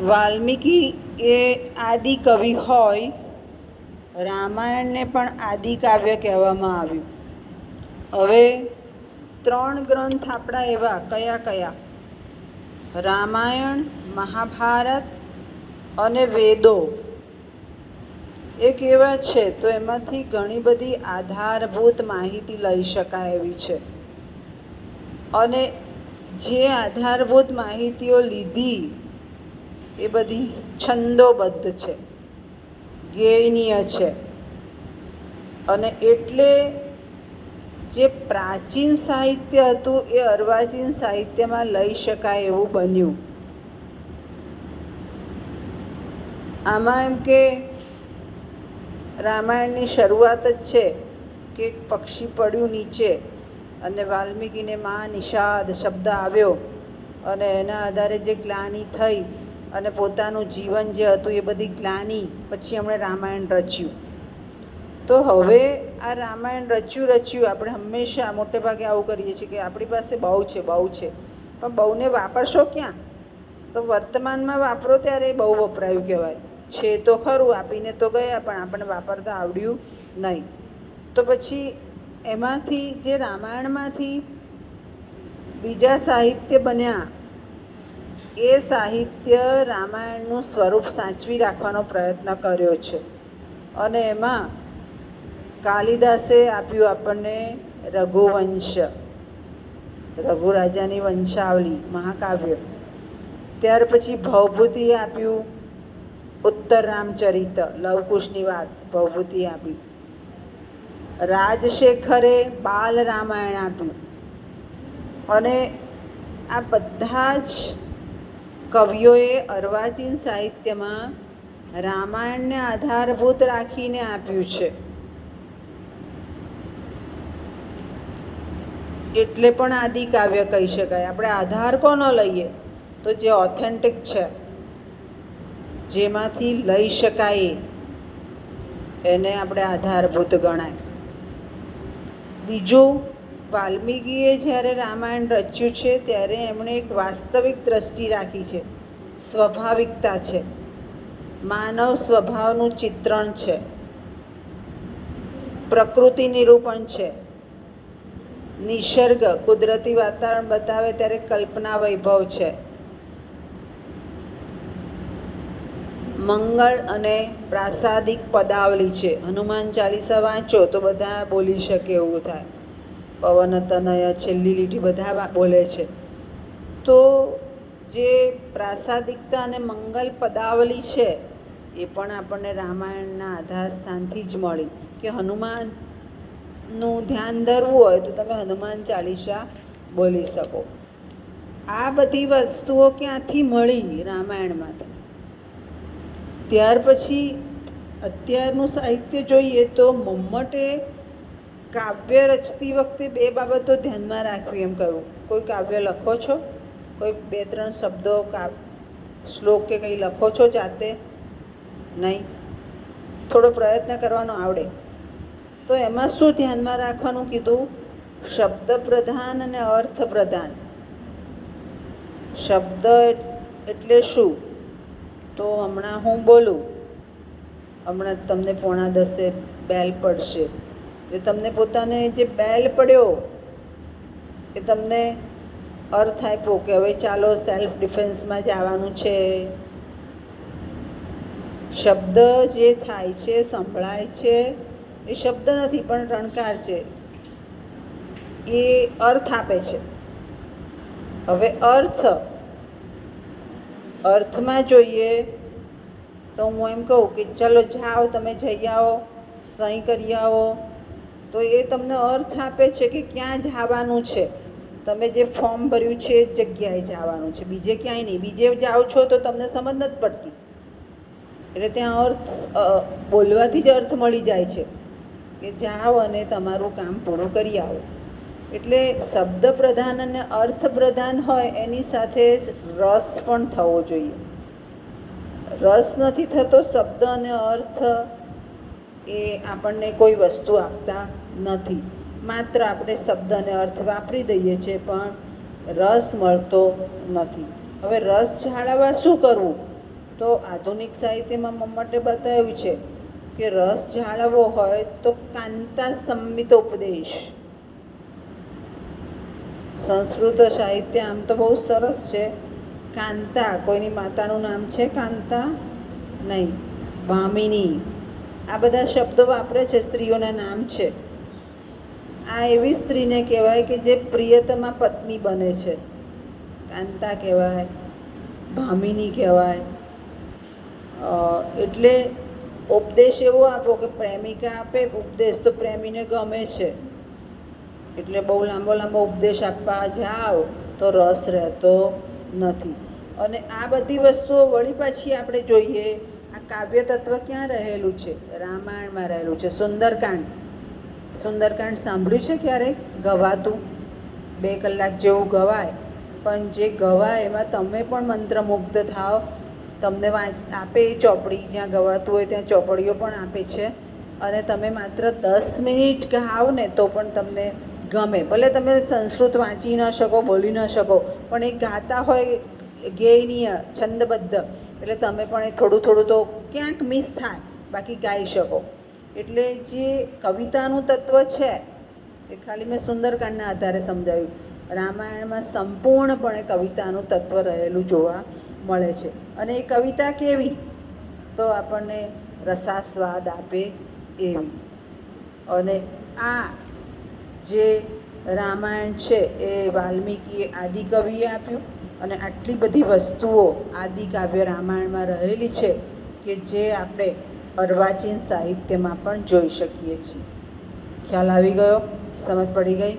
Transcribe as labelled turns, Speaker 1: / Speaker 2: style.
Speaker 1: વાલ્મીકી એ આદિ કવિ હોય, રામાયણને પણ આદિ કાવ્ય કહેવામાં આવ્યું. હવે 3 ગ્રંથ આપણા એવા કયા કયા? રામાયણ, મહાભારત અને વેદો એક એવા છે. તો એમાંથી ઘણી બધી આધારભૂત માહિતી લઈ શકાય એવી છે. અને જે આધારભૂત માહિતીઓ લીધી એ બધી છંદોબદ્ધ છે, ગેયનીય છે. અને એટલે જે પ્રાચીન સાહિત્ય હતું એ અર્વાચીન સાહિત્યમાં લઈ શકાય એવું બન્યું. આમાં એમ કે રામાયણની શરૂઆત જ છે કે એક પક્ષી પડ્યું નીચે અને વાલ્મીકીને મા નિષાદ શબ્દ આવ્યો અને એના આધારે જે ગ્લાનિ થઈ અને પોતાનું જીવન જે હતું એ બધી ગ્લાનિ પછી એમણે રામાયણ રચ્યું. તો હવે આ રામાયણ રચ્યું આપણે હંમેશા મોટે ભાગે આવું કરીએ છીએ કે આપણી પાસે બહુ છે પણ બહુને વાપરશો ક્યાં? તો વર્તમાનમાં વાપરો ત્યારે બહુ વપરાયું કહેવાય. છે તો ખરું, આપીને તો ગયા પણ આપણને વાપરતા આવડ્યું નહીં. તો પછી એમાંથી જે રામાયણમાંથી બીજા સાહિત્ય બન્યા એ સાહિત્ય રામાયણનું સ્વરૂપ સાચવી રાખવાનો પ્રયત્ન કર્યો છે. અને એમાં કાલિદાસે આપ્યું આપણને રઘુવંશ, રઘુરાજાની વંશાવલી મહાકાવ્ય. ત્યાર પછી ભવભૂતિએ આપ્યું ઉત્તર રામચરિત, લવકુશની વાત ભવભૂતિએ આપી. રાજશેખરે બાલ રામાયણ આપ્યું. અને આ બધા જ કવિઓએ અર્વાચીન સાહિત્યમાં રામાયણને આધારભૂત રાખીને આપ્યું છે. એટલે પણ આદિ કાવ્ય કહી શકાય. આપણે આધાર કોનો લઈએ? તો જે ઓથેન્ટિક છે, જેમાંથી લઈ શકાય એને આપણે આધારભૂત ગણાય. બીજું, વાલ્મીકીએ જ્યારે રામાયણ રચ્યું છે ત્યારે એમણે એક વાસ્તવિક દ્રષ્ટિ રાખી છે. સ્વાભાવિકતા છે, માનવ સ્વભાવનું ચિત્રણ છે, પ્રકૃતિ નિરૂપણ છે, નિસર્ગ કુદરતી વાતાવરણ બતાવે ત્યારે કલ્પના વૈભવ છે, મંગળ અને પ્રાસાદિક પદાવલી છે. હનુમાન ચાલીસા વાંચો તો બધા બોલી શકે એવું થાય. પવન તનય છેલ્લી લીટી બધા બોલે છે. તો જે પ્રાસાદિકતા અને મંગલ પદાવલી છે એ પણ આપણને રામાયણના આધાર સ્થાનથી જ મળી. કે હનુમાનનું ધ્યાન ધરવું હોય તો તમે હનુમાન ચાલીસા બોલી શકો. આ બધી વસ્તુઓ ક્યાંથી મળી? રામાયણમાંથી. ત્યાર પછી અત્યારનું સાહિત્ય જોઈએ તો મમ્મટે કાવ્ય રચતી વખતે 2 બાબતો ધ્યાનમાં રાખવી એમ કહ્યું. કોઈ કાવ્ય લખો છો, કોઈ 2-3 શબ્દો શ્લોક કે કંઈ લખો છો જાતે? નહીં. થોડો પ્રયત્ન કરવાનો આવડે. તો એમાં શું ધ્યાનમાં રાખવાનું કીધું? શબ્દ પ્રધાન અને અર્થ પ્રધાન. શબ્દ એટલે શું? તો હમણાં હું બોલું, હમણાં તમને 9:45 બેલ પડશે એટલે તમને પોતાને જે બેલ પડ્યો એ તમને અર્થ આપ્યો કે હવે ચાલો સેલ્ફ ડિફેન્સમાં જવાનું છે. શબ્દ જે થાય છે, સંભળાય છે, એ શબ્દ નથી પણ રણકાર છે, એ અર્થ આપે છે. હવે અર્થમાં જોઈએ તો હું એમ કહું કે ચલો જાઓ, તમે જઈ આવો, સહી કરી આવો, તો એ તમને અર્થ આપે છે કે ક્યાં જવાનું છે. તમે જે ફોર્મ ભર્યું છે એ જગ્યાએ જવાનું છે, બીજે ક્યાંય નહીં. બીજે જાઓ છો તો તમને સમજ નથી પડતી. એટલે ત્યાં અર્થ બોલવાથી જ અર્થ મળી જાય છે કે જાઓ અને તમારું કામ પૂરું કરી આવો. એટલે શબ્દ પ્રધાન અને અર્થ પ્રધાન હોય એની સાથે રસ પણ થવો જોઈએ. રસ નથી થતો, શબ્દ અને અર્થ એ આપણને કોઈ વસ્તુ આપતા નથી. માત્ર આપણે શબ્દ અને અર્થ વાપરી દઈએ છીએ પણ રસ મળતો નથી. હવે રસ જાળવવા શું કરવું? તો આધુનિક સાહિત્યમાં મમ્મટે બતાવ્યું છે કે રસ જાળવવો હોય તો કાંતા સંમિતોપદેશ. સંસ્કૃત સાહિત્ય આમ તો બહુ સરસ છે. કાંતા, કોઈની માતાનું નામ છે કાંતા? નહીં. ભામિની, આ બધા શબ્દો વાપરે છે, સ્ત્રીઓના નામ છે. આ એવી સ્ત્રીને કહેવાય કે જે પ્રિયતમા પત્ની બને છે, કાંતા કહેવાય, ભામિની કહેવાય. એટલે ઉપદેશ એવો આપો કે પ્રેમિકા આપે ઉપદેશ તો પ્રેમીને ગમે છે. એટલે બહુ લાંબો લાંબો ઉપદેશ આપવા જાઓ તો રસ રહેતો નથી. અને આ બધી વસ્તુઓ વળી પાછી આપણે જોઈએ, આ કાવ્ય તત્વ ક્યાં રહેલું છે? રામાયણમાં રહેલું છે. સુંદરકાંડ, સુંદરકાંડ સાંભળ્યું છે ક્યારેક? ગવાતું 2 કલાક જેવું ગવાય, પણ જે ગવાય એમાં તમે પણ મંત્રમુગ્ધ થાઓ. તમને આપે એ ચોપડી, જ્યાં ગવાતું હોય ત્યાં ચોપડીઓ પણ આપે છે. અને તમે માત્ર 10 મિનિટ ગાઓ ને તો પણ તમને ગમે. ભલે તમે સંસ્કૃત વાંચી ન શકો, બોલી ન શકો, પણ એ ગાતા હોય ગેયનીય, છંદબદ્ધ, એટલે તમે પણ એ થોડું થોડું તો ક્યાંક મિસ થાય, બાકી ગાઈ શકો. એટલે જે કવિતાનું તત્વ છે એ ખાલી મેં સુંદરકાંડના આધારે સમજાવ્યું. રામાયણમાં સંપૂર્ણપણે કવિતાનું તત્વ રહેલું જોવા મળે છે. અને એ કવિતા કેવી? તો આપણને રસાસ્વાદ આપે એવી. અને આ જે રામાયણ છે એ વાલ્મીકીએ આદિકવિએ આપ્યું. અને આટલી બધી વસ્તુઓ આદિકાવ્ય રામાયણમાં રહેલી છે કે જે આપણે અર્વાચીન સાહિત્યમાં પણ જોઈ શકીએ છીએ. ખ્યાલ આવી ગયો? સમજ પડી ગઈ?